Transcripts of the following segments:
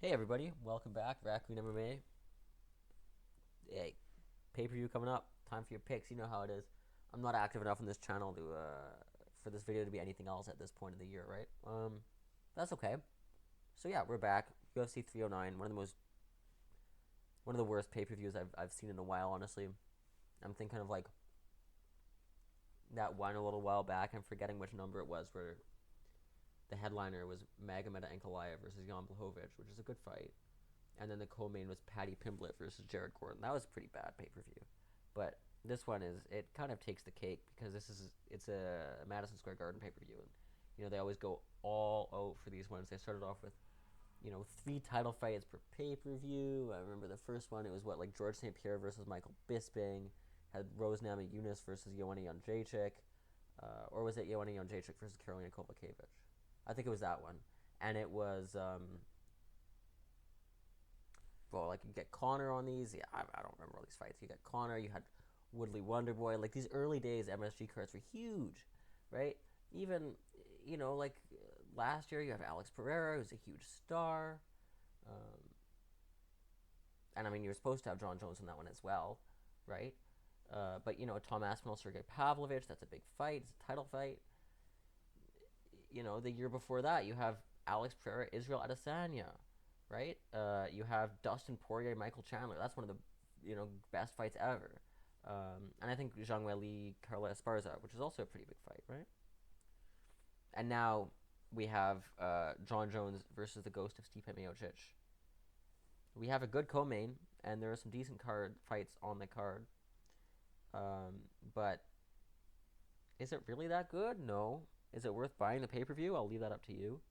Hey everybody, welcome back, Raccoon MMA. Hey, pay-per-view coming up. Time for your picks. You know how it is. I'm not active enough on this channel to for this video to be anything else at this point of the year, right? That's okay. So yeah, we're back. UFC 309, one of the worst pay-per-views I've seen in a while. Honestly, I'm thinking of like that one a little while back. I'm forgetting which number it was, where the headliner was Magomed Ankalaev versus Jan Blachowicz, which is a good fight. And then the co-main was Paddy Pimblett versus Jared Gordon. That was a pretty bad pay-per-view. But this one it kind of takes the cake because it's a Madison Square Garden pay-per-view. And, they always go all out for these ones. They started off with, 3 title fights per pay-per-view. I remember the first one, it was like George St. Pierre versus Michael Bisping. Had Rose Namajunas versus Joanna Jędrzejczyk. Or was it Joanna Jędrzejczyk versus Karolina Kowalkiewicz? I think it was that one. And it was... you get Connor on these. Yeah, I don't remember all these fights. You got Connor. You had Woodley Wonderboy. Like these early days, MSG cards were huge, right? Even last year, you have Alex Pereira, who's a huge star, and I mean you're supposed to have Jon Jones in that one as well, right? But Tom Aspinall, Sergey Pavlovich. That's a big fight. It's a title fight. The year before that, you have Alex Pereira, Israel Adesanya, right? You have Dustin Poirier, Michael Chandler. That's one of the best fights ever. And I think Zhang Weili, Carla Esparza, which is also a pretty big fight, right? And now we have Jon Jones versus the ghost of Stipe Miocic. We have a good co-main, and there are some decent card fights on the card. But is it really that good? No. Is it worth buying the pay-per-view? I'll leave that up to you.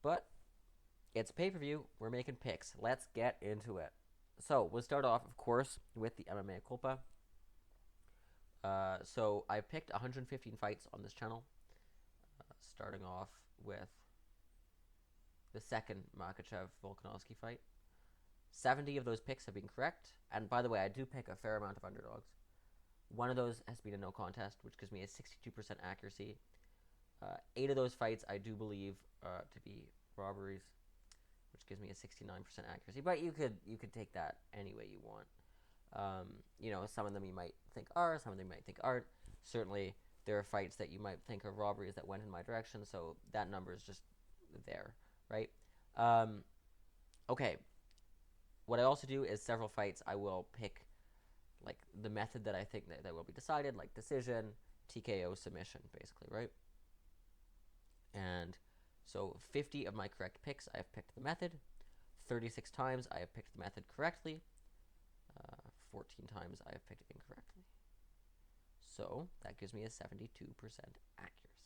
But it's pay-per-view. We're making picks. Let's get into it. So we'll start off, of course, with the MMA Culpa. So I picked 115 fights on this channel, starting off with the second Makhachev-Volkanovski fight. 70 of those picks have been correct. And by the way, I do pick a fair amount of underdogs. One of those has been a no contest, which gives me a 62% accuracy. 8 of those fights I do believe to be robberies, which gives me a 69% accuracy. But you could take that any way you want. Some of them you might think are, some of them you might think aren't. Certainly, there are fights that you might think are robberies that went in my direction, so that number is just there, right? Okay. What I also do is several fights I will pick like the method that I think that will be decided, like decision, TKO, submission, basically, right? And so 50 of my correct picks, I have picked the method. 36 times I have picked the method correctly. 14 times I have picked it incorrectly. So that gives me a 72% accuracy,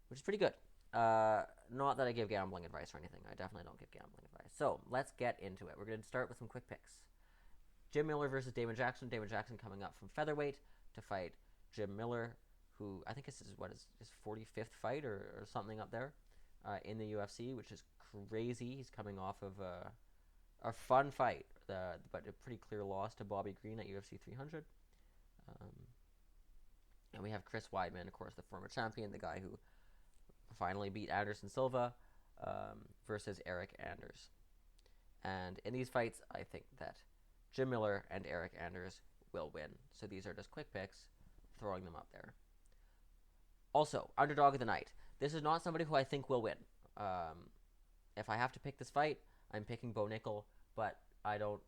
which is pretty good. Not that I give gambling advice or anything. I definitely don't give gambling advice. So let's get into it. We're going to start with some quick picks. Jim Miller versus Damon Jackson. Damon Jackson coming up from featherweight to fight Jim Miller, who I think this is his 45th fight or something up there in the UFC, which is crazy. He's coming off of a fun fight, but a pretty clear loss to Bobby Green at UFC 300. And we have Chris Weidman, of course, the former champion, the guy who finally beat Anderson Silva, versus Eric Anders. And in these fights, I think that Jim Miller and Eric Anders will win. So these are just quick picks, throwing them up there. Also, underdog of the night. This is not somebody who I think will win. If I have to pick this fight, I'm picking Bo Nickel, but I don't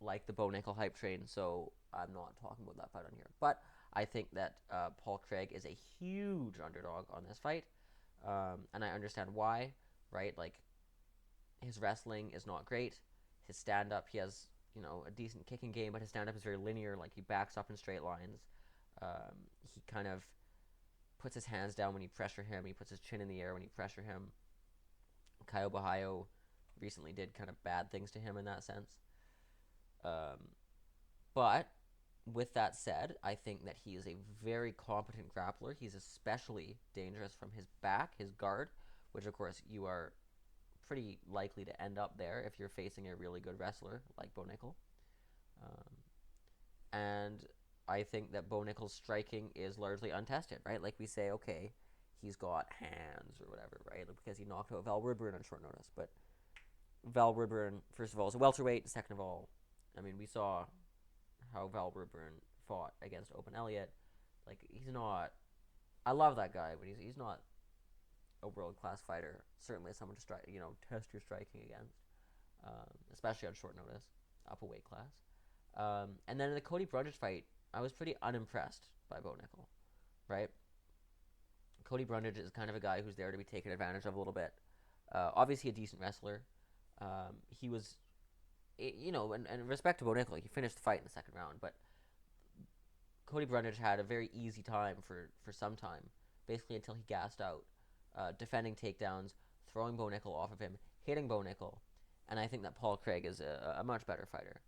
like the Bo Nickel hype train, so I'm not talking about that fight on here. But I think that Paul Craig is a huge underdog on this fight, and I understand why, right? Like, his wrestling is not great. His stand-up, he has a decent kicking game, but his stand-up is very linear. Like, he backs up in straight lines. He kind of puts his hands down when you pressure him. He puts his chin in the air when you pressure him. Caio Borralho recently did kind of bad things to him in that sense. But with that said, I think that he is a very competent grappler. He's especially dangerous from his back, his guard, which of course you are pretty likely to end up there if you're facing a really good wrestler like Bo Nickel. And I think that Bo Nickel's striking is largely untested, right? Like we say, okay, he's got hands or whatever, right? Like, because he knocked out Val Woodburn on short notice. But Val Woodburn, first of all, is a welterweight. Second of all, I mean, we saw how Val Woodburn fought against Open Elliott. Like, he's not. I love that guy, but he's not a world class fighter. Certainly, someone to strike, test your striking against, especially on short notice, up a weight class. And then in the Cody Brundage fight, I was pretty unimpressed by Bo Nickel, right? Cody Brundage is kind of a guy who's there to be taken advantage of a little bit. Obviously, a decent wrestler. He was, and respect to Bo Nickel, he finished the fight in the second round, but Cody Brundage had a very easy time for some time, basically until he gassed out, defending takedowns, throwing Bo Nickel off of him, hitting Bo Nickel, and I think that Paul Craig is a much better fighter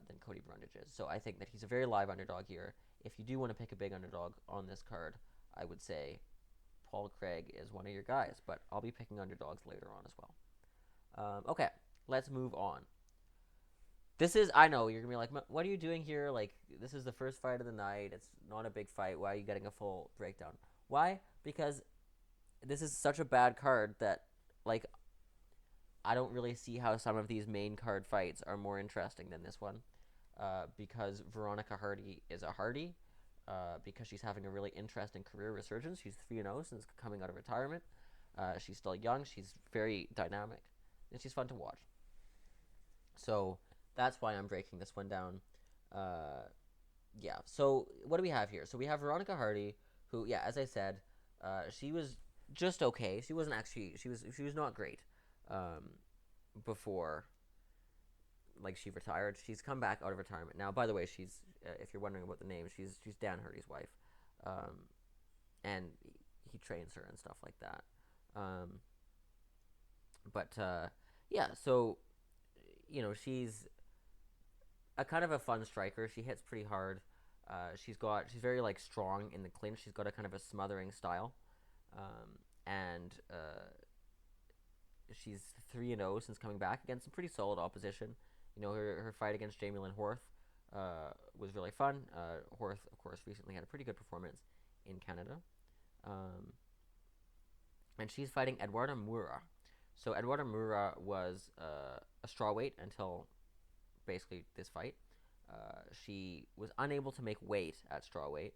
than Cody Brundage is. So I think that he's a very live underdog here. If you do want to pick a big underdog on this card, I would say Paul Craig is one of your guys, but I'll be picking underdogs later on as well. Okay, let's move on. I know, you're going to be like, what are you doing here? Like, this is the first fight of the night. It's not a big fight. Why are you getting a full breakdown? Why? Because this is such a bad card that, like, I don't really see how some of these main card fights are more interesting than this one. Because Veronica Hardy is a Hardy. Because she's having a really interesting career resurgence. She's 3-0 since coming out of retirement. She's still young. She's very dynamic. And she's fun to watch. So that's why I'm breaking this one down. Yeah, so what do we have here? So we have Veronica Hardy, who, yeah, as I said, she was just okay. She wasn't actually, she was not great before, like, she retired. She's come back out of retirement now. By the way, she's, if you're wondering about the name, she's Dan Hardy's wife, and he trains her and stuff like that. Yeah, so, she's a kind of a fun striker. She hits pretty hard. She's very, like, strong in the clinch. She's got a kind of a smothering style. And she's 3-0 since coming back against some pretty solid opposition. Her fight against Jamie Lynn Horth was really fun. Horth, of course, recently had a pretty good performance in Canada. And she's fighting Eduarda Moura. So Eduarda Moura was a strawweight until basically this fight. She was unable to make weight at strawweight,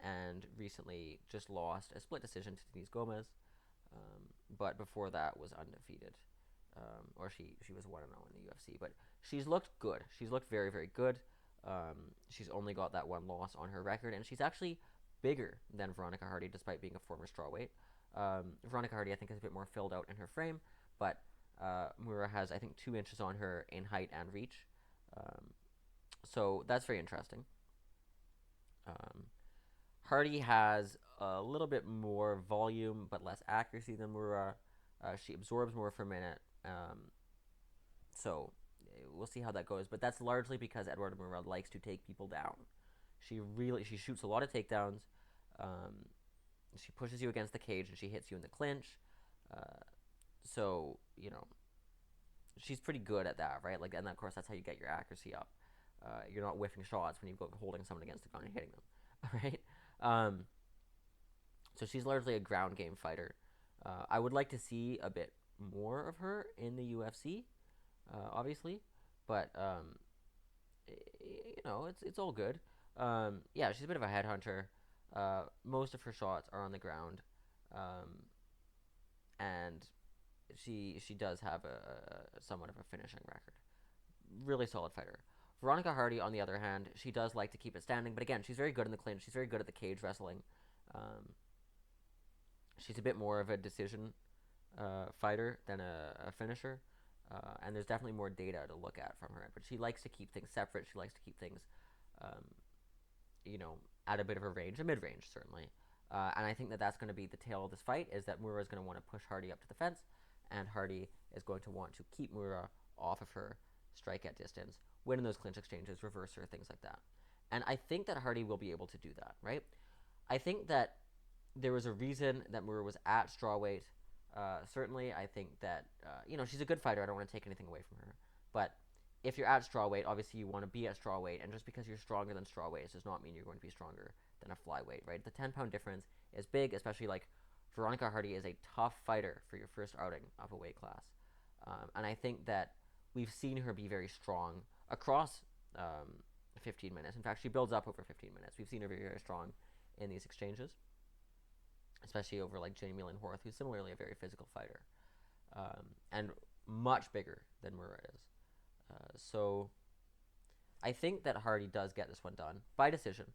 and recently just lost a split decision to Denise Gomez, but before that was undefeated, or she was 1-0 in the UFC. But she's looked good. She's looked very, very good. She's only got that one loss on her record, and she's actually bigger than Veronica Hardy, despite being a former strawweight. Veronica Hardy, I think, is a bit more filled out in her frame, but Moura has, I think, 2 inches on her in height and reach. So that's very interesting. Hardy has a little bit more volume but less accuracy than Moura. She absorbs more per minute. So we'll see how that goes. But that's largely because Eduarda Moura likes to take people down. She shoots a lot of takedowns. She pushes you against the cage and she hits you in the clinch. So, she's pretty good at that, right? Like, and of course, that's how you get your accuracy up. You're not whiffing shots when you go holding someone against the gun and hitting them, right? So she's largely a ground game fighter. I would like to see a bit more of her in the UFC, obviously, but it's all good. Yeah, she's a bit of a headhunter. Most of her shots are on the ground, and she does have a somewhat of a finishing record. Really solid fighter. Veronica Hardy, on the other hand, she does like to keep it standing, but again, she's very good in the clinch. She's very good at the cage wrestling. She's a bit more of a decision fighter than a finisher, and there's definitely more data to look at from her. But she likes to keep things separate. She likes to keep things, at a bit of a range, a mid-range certainly. And I think that that's going to be the tail of this fight, is that Moura is going to want to push Hardy up to the fence, and Hardy is going to want to keep Moura off of her, strike at distance, win in those clinch exchanges, reverse her, things like that. And I think that Hardy will be able to do that, right? I think that there was a reason that Moura was at strawweight. Certainly, I think that, she's a good fighter. I don't want to take anything away from her. But if you're at strawweight, obviously you want to be at strawweight. And just because you're stronger than strawweight does not mean you're going to be stronger than a flyweight, right? The 10-pound difference is big, especially like Veronica Hardy is a tough fighter for your first outing of a weight class. And I think that we've seen her be very strong across 15 minutes. In fact, she builds up over 15 minutes. We've seen her be very strong in these exchanges, especially over like Jamie Lynn Horth, who's similarly a very physical fighter, and much bigger than Mura is. So I think that Hardy does get this one done by decision.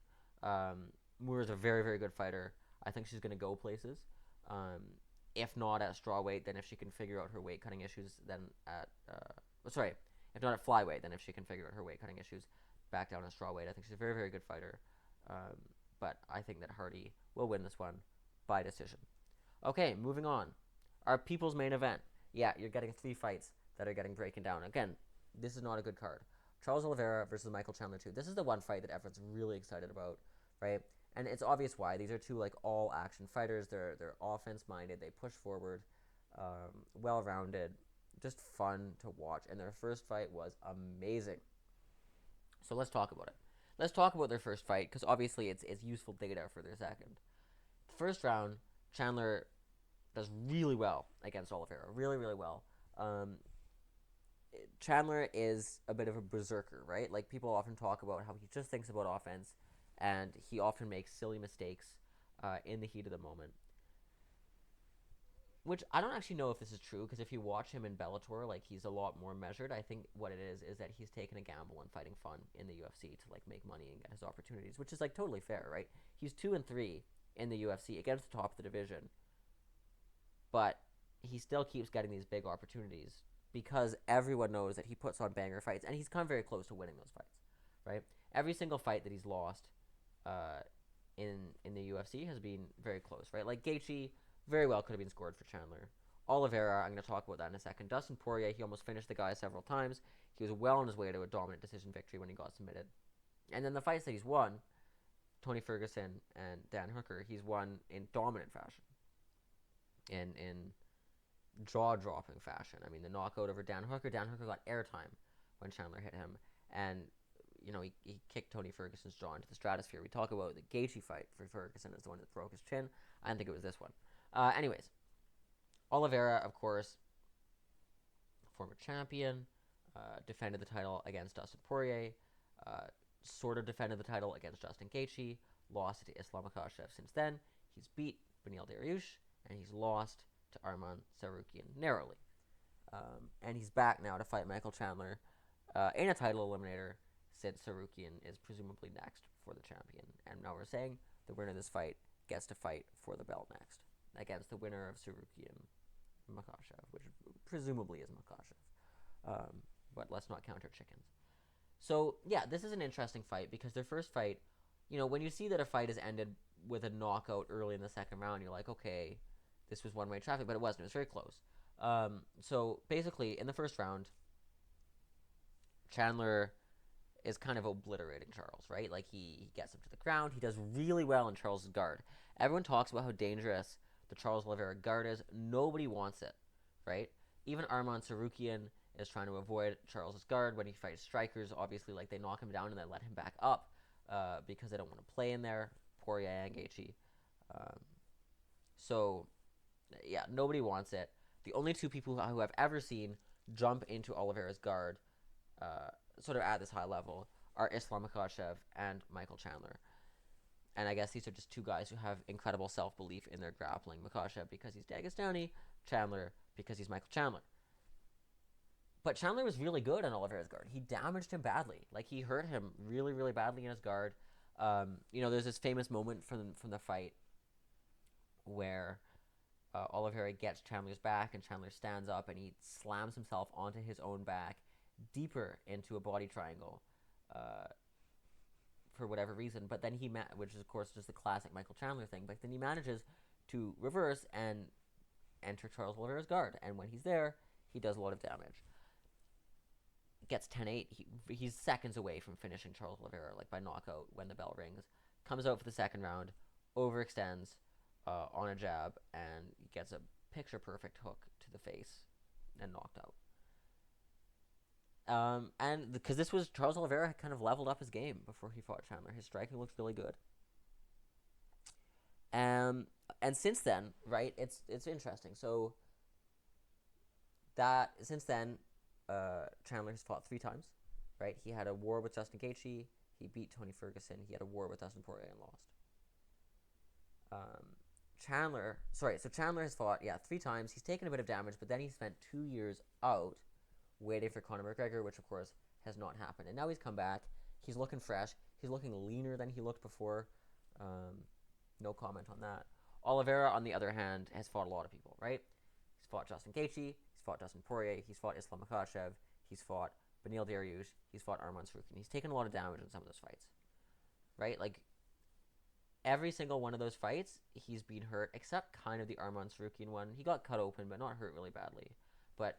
Mura's a very, very good fighter. I think she's going to go places. If not at strawweight, then if she can figure out her weight cutting issues, then at if not at flyweight, then if she can figure out her weight cutting issues, back down at strawweight. I think she's a very, very good fighter. But I think that Hardy will win this one by decision. Okay, moving on. Our people's main event. Yeah, you're getting 3 fights that are getting breaking down. Again, this is not a good card. Charles Oliveira versus Michael Chandler 2. This is the one fight that everyone's really excited about, right? And it's obvious why. These are 2 like all action fighters. They're offense minded. They push forward, well rounded, just fun to watch. And their first fight was amazing. So let's talk about it. Let's talk about their first fight because obviously it's useful data for their second. First round, Chandler does really well against Oliveira. Really, really well. Chandler is a bit of a berserker, right? Like people often talk about how he just thinks about offense, and he often makes silly mistakes in the heat of the moment. Which I don't actually know if this is true, because if you watch him in Bellator, like he's a lot more measured. I think what it is that he's taken a gamble and fighting fun in the UFC to like make money and get his opportunities, which is like totally fair, right? He's 2-3 in the UFC against the top of the division, but he still keeps getting these big opportunities because everyone knows that he puts on banger fights, and he's come very close to winning those fights, right? Every single fight that he's lost in the UFC has been very close, right? Like Gaethje very well could have been scored for Chandler. Oliveira, I'm going to talk about that in a second. Dustin Poirier, he almost finished the guy several times. He was well on his way to a dominant decision victory when he got submitted. And then the fights that he's won, Tony Ferguson and Dan Hooker, he's won in dominant fashion. In jaw-dropping fashion. I mean, the knockout over Dan Hooker got airtime when Chandler hit him. And, you know, he kicked Tony Ferguson's jaw into the stratosphere. We talk about the Gaethje fight for Ferguson as the one that broke his chin. I don't think it was this one. Anyways, Oliveira, of course, former champion, defended the title against Dustin Poirier, sort of defended the title against Justin Gaethje, lost to Islam Makhachev since then. He's beat Beneil Dariush, and he's lost to Arman Tsarukyan narrowly. And he's back now to fight Michael Chandler in a title eliminator, since Tsarukyan is presumably next for the champion. And now we're saying the winner of this fight gets to fight for the belt next against the winner of Tsarukyan Makhachev, which presumably is Makhachev. But let's not count our chickens. So, yeah, this is an interesting fight because their first fight, you know, when you see that a fight is ended with a knockout early in the second round, you're like, okay, this was one-way traffic, but it wasn't. It was very close. So, basically, in the first round, Chandler is kind of obliterating Charles, right? Like, he gets him to the ground. He does really well in Charles' guard. Everyone talks about how dangerous the Charles Oliveira guard is. Nobody wants it, right? Even Arman Tsarukyan is trying to avoid Charles' guard when he fights strikers. Obviously, like, they knock him down and they let him back up because they don't want to play in there. Poirier and Gaethje. So, yeah, nobody wants it. The only 2 people who I've ever seen jump into Oliveira's guard sort of at this high level are Islam Makhachev and Michael Chandler. And I guess these are just 2 guys who have incredible self-belief in their grappling. Makhachev because he's Dagestani, Chandler because he's Michael Chandler. But Chandler was really good on Oliveira's guard. He damaged him badly. Like, he hurt him really, really badly in his guard. You know, there's this famous moment from the fight where Oliveira gets Chandler's back and Chandler stands up and he slams himself onto his own back deeper into a body triangle for whatever reason. But then which is of course just the classic Michael Chandler thing, but then he manages to reverse and enter Charles Oliveira's guard. And when he's there, he does a lot of damage. Gets 10-8. He's seconds away from finishing Charles Oliveira, like by knockout when the bell rings. Comes out for the second round, overextends on a jab, and gets a picture-perfect hook to the face and knocked out. And because this was Charles Oliveira had kind of leveled up his game before he fought Chandler. His striking looked really good. Um, and since then, right, it's interesting. So that since then, Chandler has fought 3 times, right? He had a war with Justin Gaethje. He beat Tony Ferguson. He had a war with Dustin Poirier and lost. Um, so Chandler has fought, 3 times. He's taken a bit of damage, but then he spent 2 years out waiting for Conor McGregor, which of course has not happened. And now he's come back. He's looking fresh. He's looking leaner than he looked before. No comment on that. Oliveira, on the other hand, has fought a lot of people, right? He's fought Justin Gaethje. He's fought Dustin Poirier. He's fought Islam Makhachev. He's fought Beneil Dariush. He's fought Arman Tsarukyan. He's taken a lot of damage in some of those fights, right? Like, every single one of those fights, he's been hurt, except kind of the Arman Tsarukyan one. He got cut open, but not hurt really badly. But,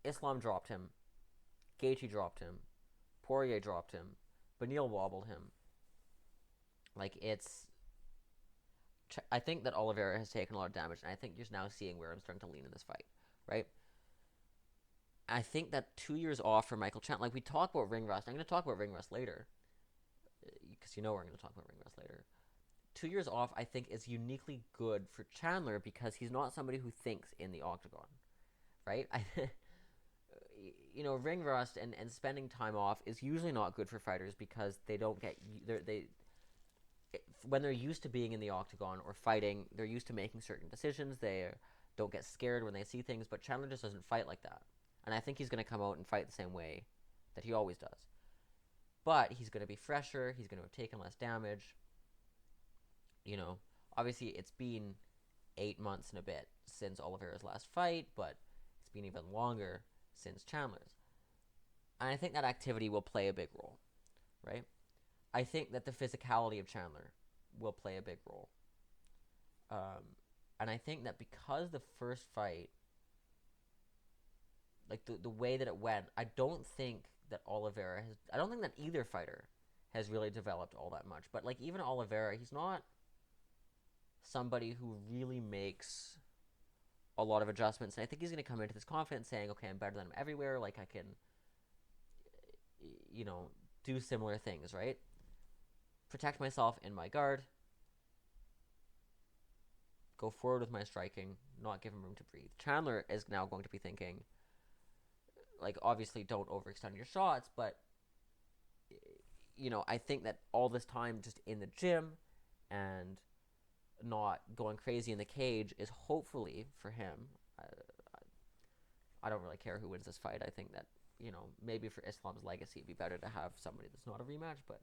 Islam dropped him. Gaethje dropped him. Poirier dropped him. Beneil wobbled him. Like, I think that Oliveira has taken a lot of damage, and I think you're now seeing where I'm starting to lean in this fight, right? I think that 2 years off for Michael Chandler, like we talk about ring rust. I'm going to talk about ring rust later, because we're going to talk about ring rust later. 2 years off, I think, is uniquely good for Chandler because he's not somebody who thinks in the octagon, right? Ring rust and spending time off is usually not good for fighters because they don't get when they're used to being in the octagon or fighting, they're used to making certain decisions. They don't get scared when they see things, but Chandler just doesn't fight like that. And I think he's going to come out and fight the same way that he always does. But he's going to be fresher. He's going to have taken less damage. Obviously it's been 8 months and a bit since Oliveira's last fight, but it's been even longer since Chandler's. And I think that activity will play a big role, right? I think that the physicality of Chandler will play a big role. And I think that because the first fight, like the way that it went, I don't think that either fighter has really developed all that much. But like even Oliveira, he's not somebody who really makes a lot of adjustments. And I think he's going to come into this confidence saying, okay, I'm better than him everywhere. Like I can, do similar things, right? Protect myself in my guard. Go forward with my striking, not give him room to breathe. Chandler is now going to be thinking, like, obviously don't overextend your shots, but, I think that all this time just in the gym and not going crazy in the cage is hopefully for him. I don't really care who wins this fight. I think that, maybe for Islam's legacy, it'd be better to have somebody that's not a rematch, but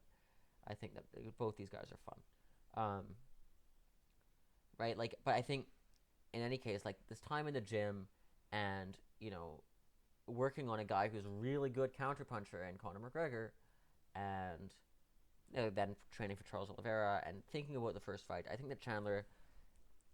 I think that both these guys are fun. Right? Like, but I think in any case, like this time in the gym and, working on a guy who's a really good counterpuncher in Conor McGregor and then training for Charles Oliveira and thinking about the first fight, I think that Chandler,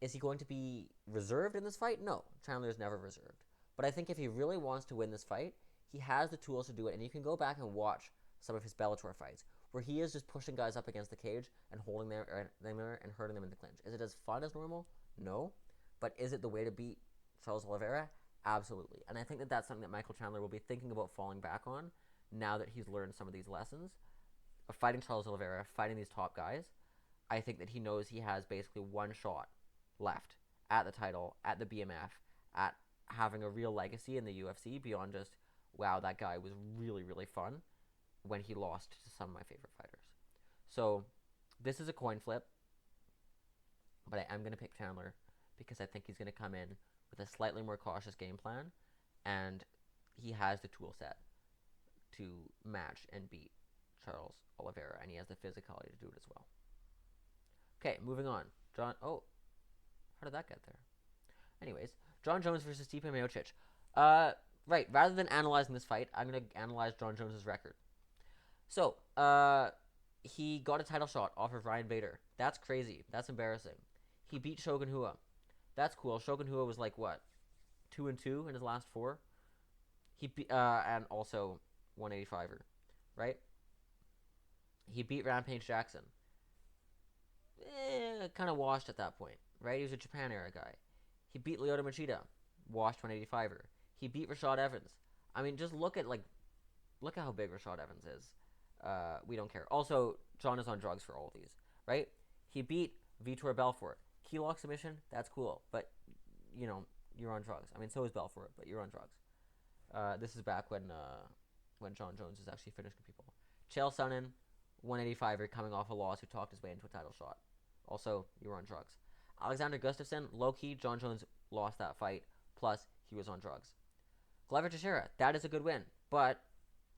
is he going to be reserved in this fight? No, Chandler is never reserved. But I think if he really wants to win this fight, he has the tools to do it. And you can go back and watch some of his Bellator fights where he is just pushing guys up against the cage and holding them there and hurting them in the clinch. Is it as fun as normal? No. But is it the way to beat Charles Oliveira? Absolutely. And I think that that's something that Michael Chandler will be thinking about falling back on now that he's learned some of these lessons of fighting Charles Oliveira, fighting these top guys. I think that he knows he has basically one shot left at the title, at the BMF, at having a real legacy in the UFC beyond just, wow, that guy was really, really fun when he lost to some of my favorite fighters. So this is a coin flip, but I am going to pick Chandler because I think he's going to come in with a slightly more cautious game plan, and he has the tool set to match and beat Charles Oliveira, and he has the physicality to do it as well. Okay, moving on. How did that get there? Anyways, Jon Jones versus Stipe Miocic. Right, rather than analyzing this fight, I'm going to analyze Jon Jones' record. So, he got a title shot off of Ryan Bader. That's crazy. That's embarrassing. He beat Shogun Rua. That's cool. Shogun Rua was like, what, 2-2 in his last 4? And also 185er, right? He beat Rampage Jackson. Kind of washed at that point, right? He was a Japan-era guy. He beat Lyoto Machida. Washed 185er. He beat Rashad Evans. I mean, just look at how big Rashad Evans is. We don't care. Also, John is on drugs for all of these, right? He beat Vitor Belfort, key lock submission. That's cool, but you know you're on drugs. I mean, so is Belfort, but you're on drugs. This is back when Jon Jones is actually finishing people. Chael Sonnen, 185er, coming off a loss, who talked his way into a title shot. Also, you were on drugs. Alexander Gustafsson, low key, Jon Jones lost that fight. Plus, he was on drugs. Glover Teixeira, that is a good win, but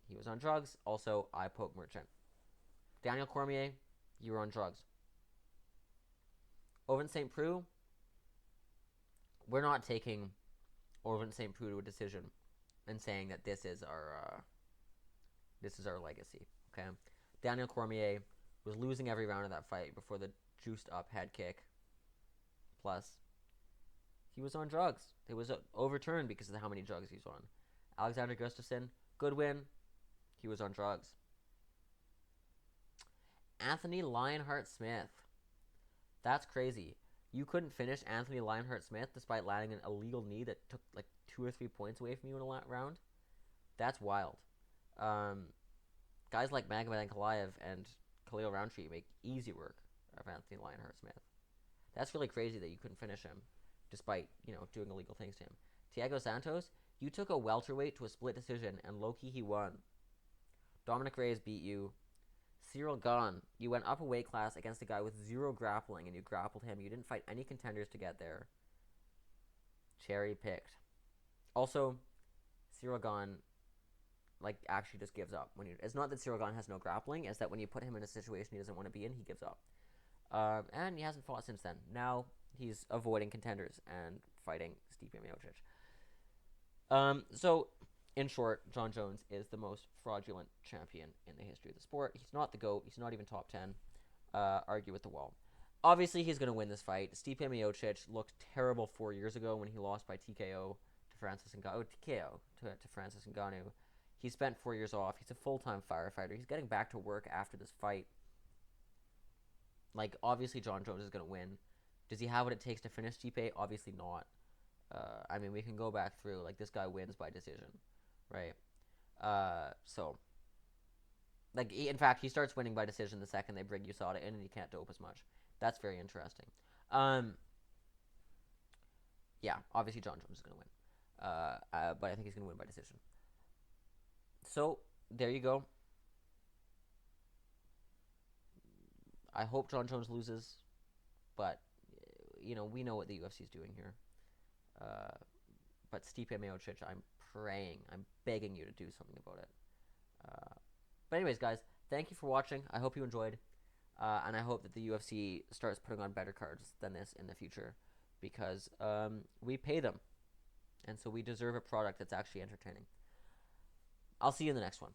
he was on drugs. Also, eye poke merchant. Daniel Cormier, you were on drugs. Ovin St. Preux, we're not taking Ovin St. Preux to a decision and saying that this is our legacy. Okay, Daniel Cormier was losing every round of that fight before the juiced up head kick. Plus, he was on drugs. It was overturned because of how many drugs he's on. Alexander Gustafsson, good win. He was on drugs. Anthony Lionheart Smith. That's crazy. You couldn't finish Anthony Lionheart Smith despite landing an illegal knee that took like 2 or 3 points away from you in a round. That's wild. Guys like Magomed Ankalaev and Khalil Roundtree make easy work of Anthony Lionheart Smith. That's really crazy that you couldn't finish him despite, doing illegal things to him. Thiago Santos, you took a welterweight to a split decision, and low-key he won. Dominic Reyes beat you. Cyril Gahn, you went up a weight class against a guy with 0 grappling, and you grappled him. You didn't fight any contenders to get there. Cherry picked. Also, Cyril Gahn, actually just gives up. It's not that Cyril Gahn has no grappling, it's that when you put him in a situation he doesn't want to be in, he gives up. And he hasn't fought since then. Now he's avoiding contenders and fighting Stipe Miocic. So, in short, Jon Jones is the most fraudulent champion in the history of the sport. He's not the GOAT. He's not even top 10. Argue with the wall. Obviously, he's going to win this fight. Stipe Miocic looked terrible 4 years ago when he lost by TKO to Francis Ngannou. To Francis Ngannou. He spent 4 years off. He's a full-time firefighter. He's getting back to work after this fight. Obviously, Jon Jones is going to win. Does he have what it takes to finish Stipe? Obviously not. We can go back through. This guy wins by decision, right? In fact, he starts winning by decision the second they bring USADA in, and he can't dope as much. That's very interesting. Yeah, obviously Jon Jones is going to win. But I think he's going to win by decision. So, there you go. I hope Jon Jones loses, but, we know what the UFC is doing here. But Stipe Miocic, I'm begging you to do something about it. But anyways, guys, thank you for watching. I hope you enjoyed, and I hope that the UFC starts putting on better cards than this in the future, because we pay them, and so we deserve a product that's actually entertaining. I'll see you in the next one.